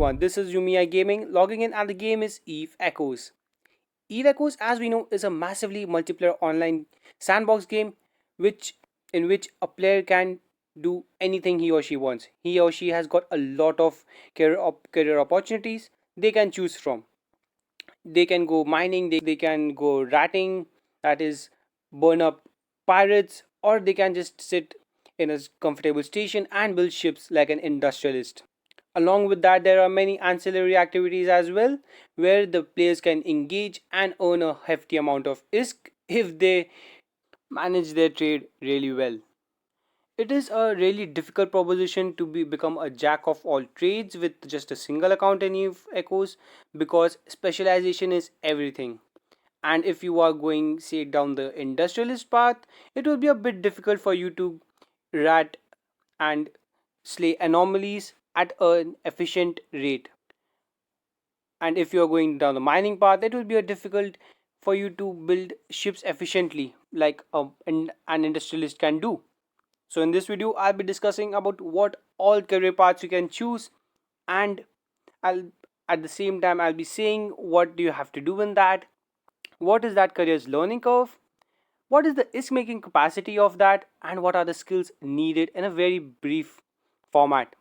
everyone, this is Yumiya Gaming logging in and the game is Eve Echoes. Eve Echoes, as we know, is a massively multiplayer online sandbox game which in which a player can do anything he or she wants. He or she has got a lot of career opportunities they can choose from. They can go mining, they can go ratting, that is burn up pirates, or they can just sit in a comfortable station and build ships like an industrialist. Along with that, there are many ancillary activities as well where the players can engage and earn a hefty amount of ISK if they manage their trade really well. It is a really difficult proposition to become a jack of all trades with just a single account in Eve Echoes, because specialization is everything. And if you are going, say, down the industrialist path, it will be a bit difficult for you to rat and slay anomalies at an efficient rate. And if you are going down the mining path, it will be a difficult for you to build ships efficiently like an industrialist can do. So in this video, I'll be discussing about what all career paths you can choose, and I'll at the same time I'll be saying what do you have to do in that, what is that career's learning curve, what is the risk making capacity of that, and what are the skills needed in a very brief format.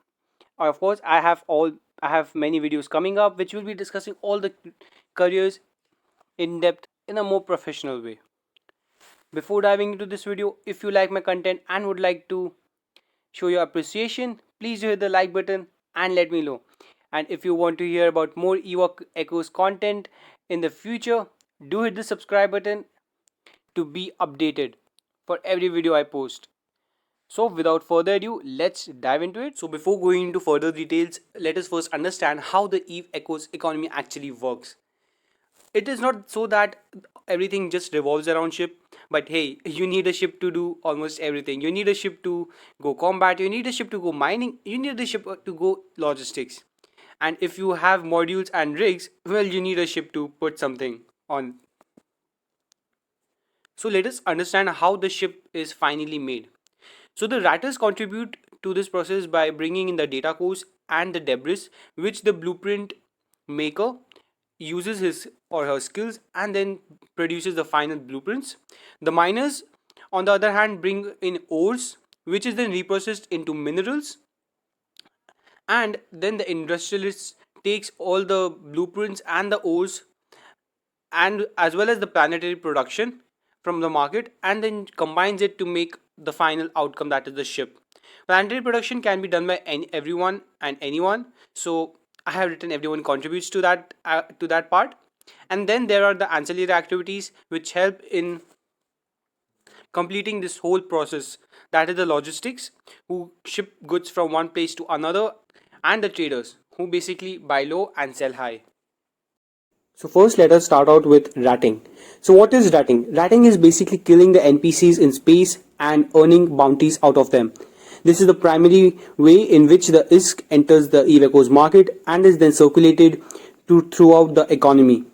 Of course, I have many videos coming up which will be discussing all the careers in depth in a more professional way. Before diving into this video, if you like my content and would like to show your appreciation, please do hit the like button and let me know. And if you want to hear about more Ewok Echoes content in the future, do hit the subscribe button to be updated for every video I post. So without further ado, let's dive into it. So before going into further details, let us first understand how the Eve Echoes economy actually works. It is not so that everything just revolves around ship, but hey, you need a ship to do almost everything. You need a ship to go combat, you need a ship to go mining, you need a ship to go logistics. And if you have modules and rigs, well, you need a ship to put something on. So let us understand how the ship is finally made. So the writers contribute to this process by bringing in the data cores and the debris which the blueprint maker uses his or her skills and then produces the final blueprints. The miners, on the other hand, bring in ores which is then reprocessed into minerals, and then the industrialist takes all the blueprints and the ores and as well as the planetary production from the market and then combines it to make the final outcome, that is the ship. Planetary production can be done by everyone and anyone, so I have written everyone contributes to that part. And then there are the ancillary activities which help in completing this whole process, that is the logistics who ship goods from one place to another, and the traders who basically buy low and sell high. So first let us start out with ratting. So what is ratting? Ratting is basically killing the NPCs in space and earning bounties out of them. This is the primary way in which the ISK enters the Eve Echoes market and is then circulated throughout the economy.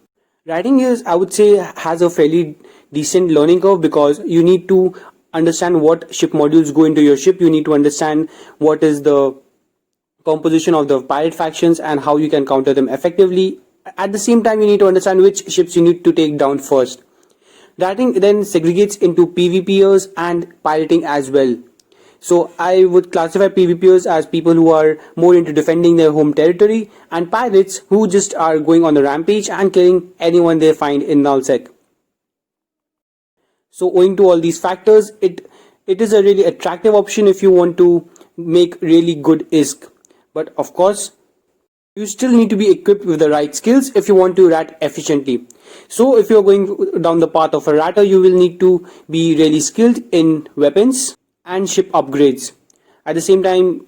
Ratting is, I would say, has a fairly decent learning curve because you need to understand what ship modules go into your ship. You need to understand what is the composition of the pirate factions and how you can counter them effectively. At the same time, you need to understand which ships you need to take down first. Ratting then segregates into PvPers and pirating as well. So I would classify PvPers as people who are more into defending their home territory, and pirates who just are going on the rampage and killing anyone they find in nullsec. So owing to all these factors, it is a really attractive option if you want to make really good ISK. But of course, you still need to be equipped with the right skills if you want to rat efficiently. So if you're going down the path of a ratter, you will need to be really skilled in weapons and ship upgrades. At the same time,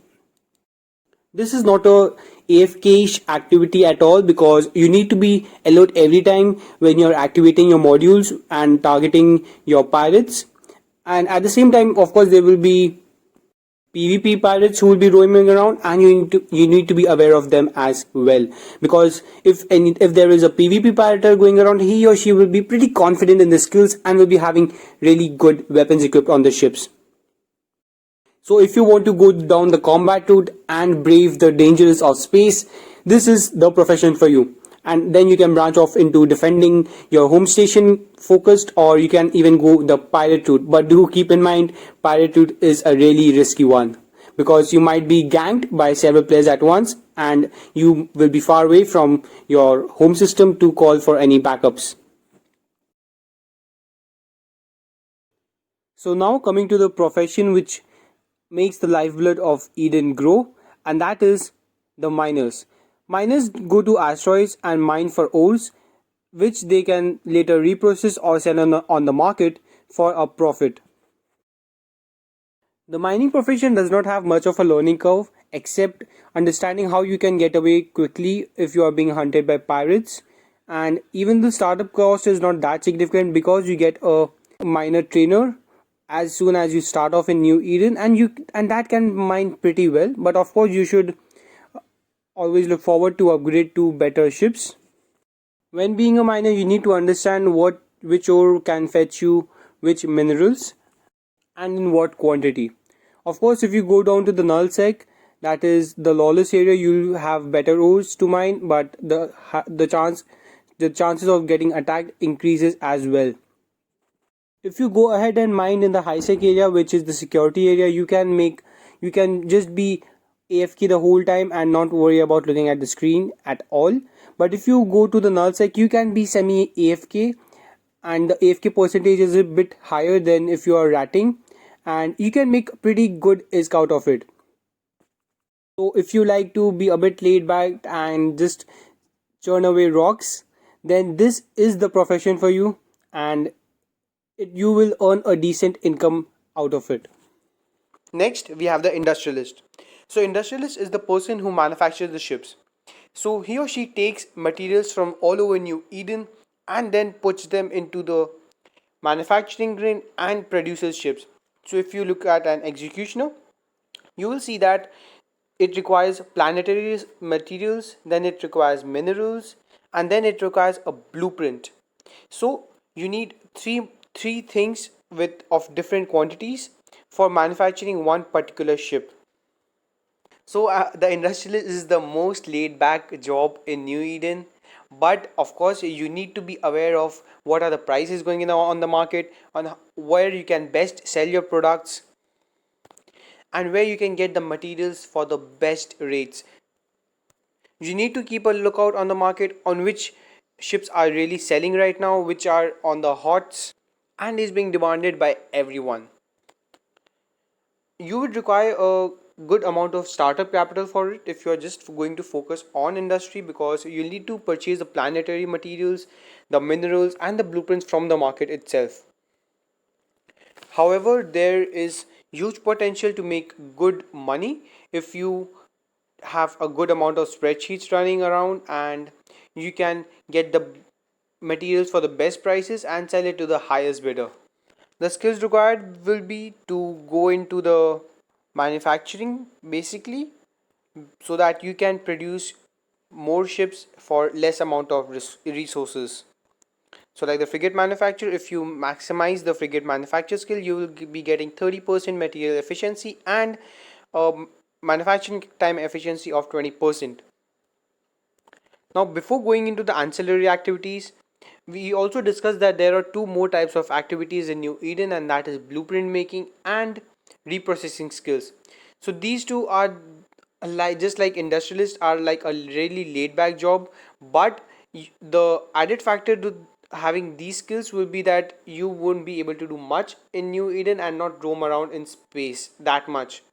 this is not a AFK-ish activity at all because you need to be alert every time when you're activating your modules and targeting your pirates. And at the same time, of course, there will be PvP pirates who will be roaming around, and you need to be aware of them as well, because if there is a PvP pirate going around, he or she will be pretty confident in the skills and will be having really good weapons equipped on the ships. So if you want to go down the combat route and brave the dangers of space, this is the profession for you. And then you can branch off into defending your home station focused, or you can even go the pirate route. But do keep in mind, pirate route is a really risky one because you might be ganked by several players at once and you will be far away from your home system to call for any backups. So now coming to the profession which makes the lifeblood of Eden grow, and that is the miners. Miners go to asteroids and mine for ores, which they can later reprocess or sell on the market for a profit. The mining profession does not have much of a learning curve except understanding how you can get away quickly if you are being hunted by pirates. And even the startup cost is not that significant because you get a miner trainer as soon as you start off in New Eden, and that can mine pretty well. But of course, you should always look forward to upgrade to better ships. When being a miner, you need to understand what which ore can fetch you which minerals and in what quantity. Of course, if you go down to the null sec, that is the lawless area, you'll have better ores to mine, but the chances of getting attacked increases as well. If you go ahead and mine in the high sec area, which is the security area, you can just be AFK the whole time and not worry about looking at the screen at all. But if you go to the null sec, you can be semi AFK, and the AFK percentage is a bit higher than if you are ratting, and you can make pretty good ISK out of it. So if you like to be a bit laid back and just churn away rocks, then this is the profession for you, and you will earn a decent income out of it. Next, we have the industrialist. So, industrialist is the person who manufactures the ships. So, he or she takes materials from all over New Eden and then puts them into the manufacturing grain and produces ships. So, if you look at an executioner, you will see that it requires planetary materials, then it requires minerals, and then it requires a blueprint. So you need three things with of different quantities for manufacturing one particular ship. So the industrialist is the most laid back job in New Eden, but of course you need to be aware of what are the prices going on the market, on where you can best sell your products, and where you can get the materials for the best rates. You need to keep a lookout on the market on which ships are really selling right now, which are on the hots and is being demanded by everyone. You would require a good amount of startup capital for it if you are just going to focus on industry, because you need to purchase the planetary materials, the minerals, and the blueprints from the market itself. However, there is huge potential to make good money if you have a good amount of spreadsheets running around, and you can get the materials for the best prices and sell it to the highest bidder. The skills required will be to go into the manufacturing basically, so that you can produce more ships for less amount of resources. So like the frigate manufacturer, if you maximize the frigate manufacture skill, you will be getting 30% material efficiency and manufacturing time efficiency of 20%. Now, before going into the ancillary activities, we also discussed that there are two more types of activities in New Eden, and that is blueprint making and reprocessing skills. So these two are like just like industrialists are like a really laid back job, but the added factor to having these skills will be that you won't be able to do much in New Eden and not roam around in space that much,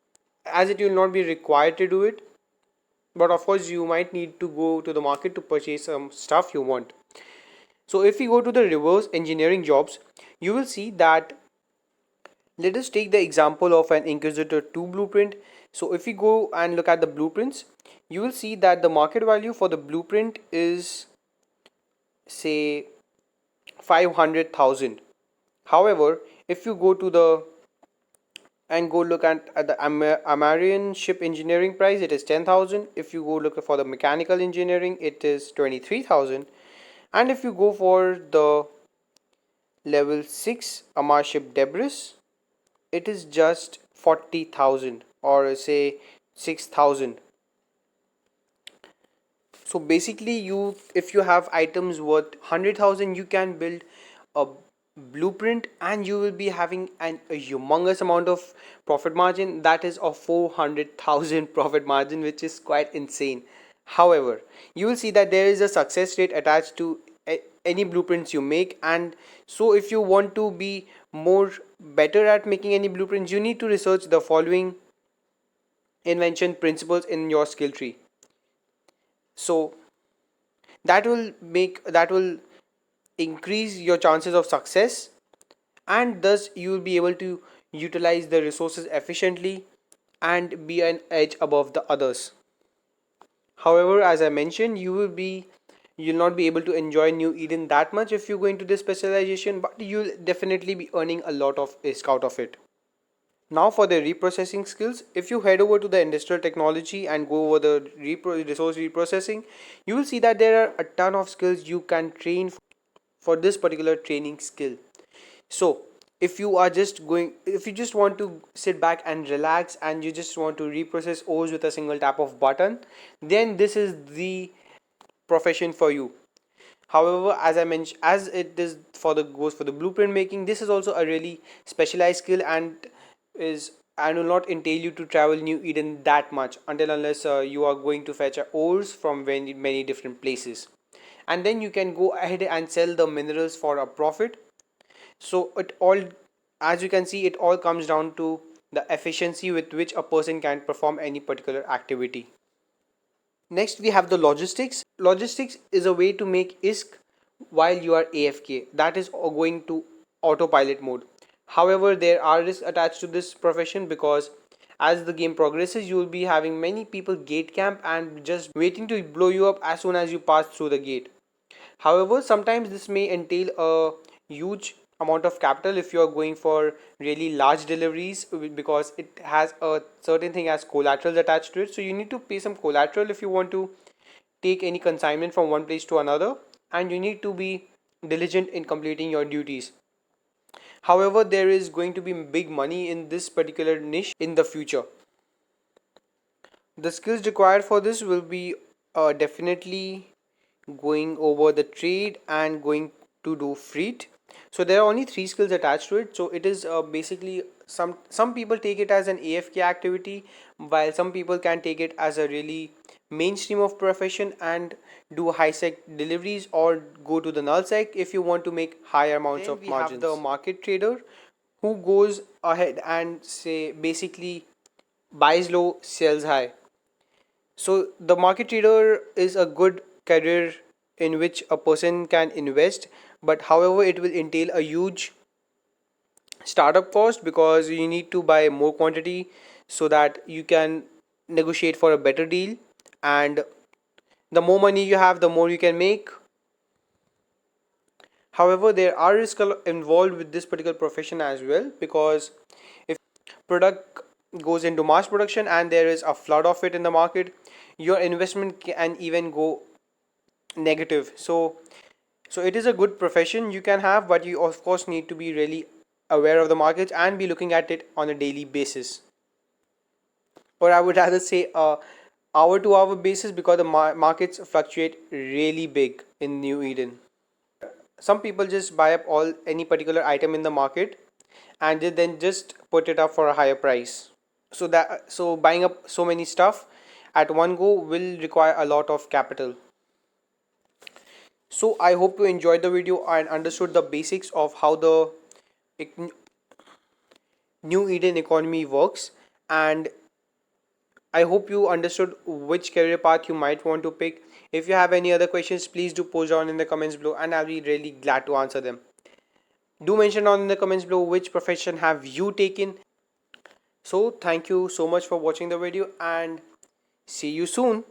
as it will not be required to do it. But of course you might need to go to the market to purchase some stuff you want. So if we go to the reverse engineering jobs, you will see that, let us take the example of an Inquisitor 2 blueprint. So if we go and look at the blueprints, you will see that the market value for the blueprint is say 500,000. However, if you go to the and go look at the Amarian ship engineering price, it is 10,000. If you go look for the mechanical engineering, it is 23,000. And if you go for the level 6 Amar ship Debris, it is just 40,000 or say 6,000. So basically, if you have items worth 100,000, you can build a blueprint and you will be having a humongous amount of profit margin, that is of 400,000 profit margin, which is quite insane. However, you will see that there is a success rate attached to any blueprints you make, and so if you want to be more better at making any blueprints, you need to research the following invention principles in your skill tree. So that will increase your chances of success, and thus you will be able to utilize the resources efficiently and be an edge above the others. However, as I mentioned, you'll not be able to enjoy New Eden that much if you go into this specialization, but you'll definitely be earning a lot of risk out of it. Now for the reprocessing skills, if you head over to the industrial technology and go over the resource reprocessing, you will see that there are a ton of skills you can train for this particular training skill. So if you just want to sit back and relax and you just want to reprocess ores with a single tap of button, then this is the profession for you. However, as I mentioned, as it is for the goes for the blueprint making, this is also a really specialized skill and will not entail you to travel New Eden that much until unless you are going to fetch ores from many different places, and then you can go ahead and sell the minerals for a profit. So it all, as you can see, it all comes down to the efficiency with which a person can perform any particular activity. Next, we have the logistics. Logistics is a way to make ISK while you are AFK. That is going to autopilot mode. However, there are risks attached to this profession because as the game progresses, you will be having many people gate camp and just waiting to blow you up as soon as you pass through the gate. However, sometimes this may entail a huge amount of capital if you are going for really large deliveries because it has a certain thing as collaterals attached to it. So you need to pay some collateral if you want to take any consignment from one place to another, and you need to be diligent in completing your duties. However, there is going to be big money in this particular niche in the future. The skills required for this will be definitely going over the trade and going to do freight. So there are only three skills attached to it. So it is basically some people take it as an AFK activity, while some people can take it as a really mainstream of profession and do high sec deliveries or go to the null sec if you want to make higher amounts of margins. Then we have the market trader who goes ahead and say basically buys low, sells high. So the market trader is a good career in which a person can invest, but however, it will entail a huge startup cost because you need to buy more quantity so that you can negotiate for a better deal. And the more money you have, the more you can make. However, there are risks involved with this particular profession as well because if product goes into mass production and there is a flood of it in the market, your investment can even go negative. So it is a good profession you can have, but you of course need to be really aware of the markets and be looking at it on a daily basis, or I would rather say hour to hour basis because the markets fluctuate really big in New Eden. Some people just buy up all any particular item in the market and they then just put it up for a higher price. So buying up so many stuff at one go will require a lot of capital. So I hope you enjoyed the video and understood the basics of how the New Eden economy works, and I hope you understood which career path you might want to pick. If you have any other questions, please do post down in the comments below and I'll be really glad to answer them. Do mention down in the comments below which profession have you taken. So thank you so much for watching the video and see you soon.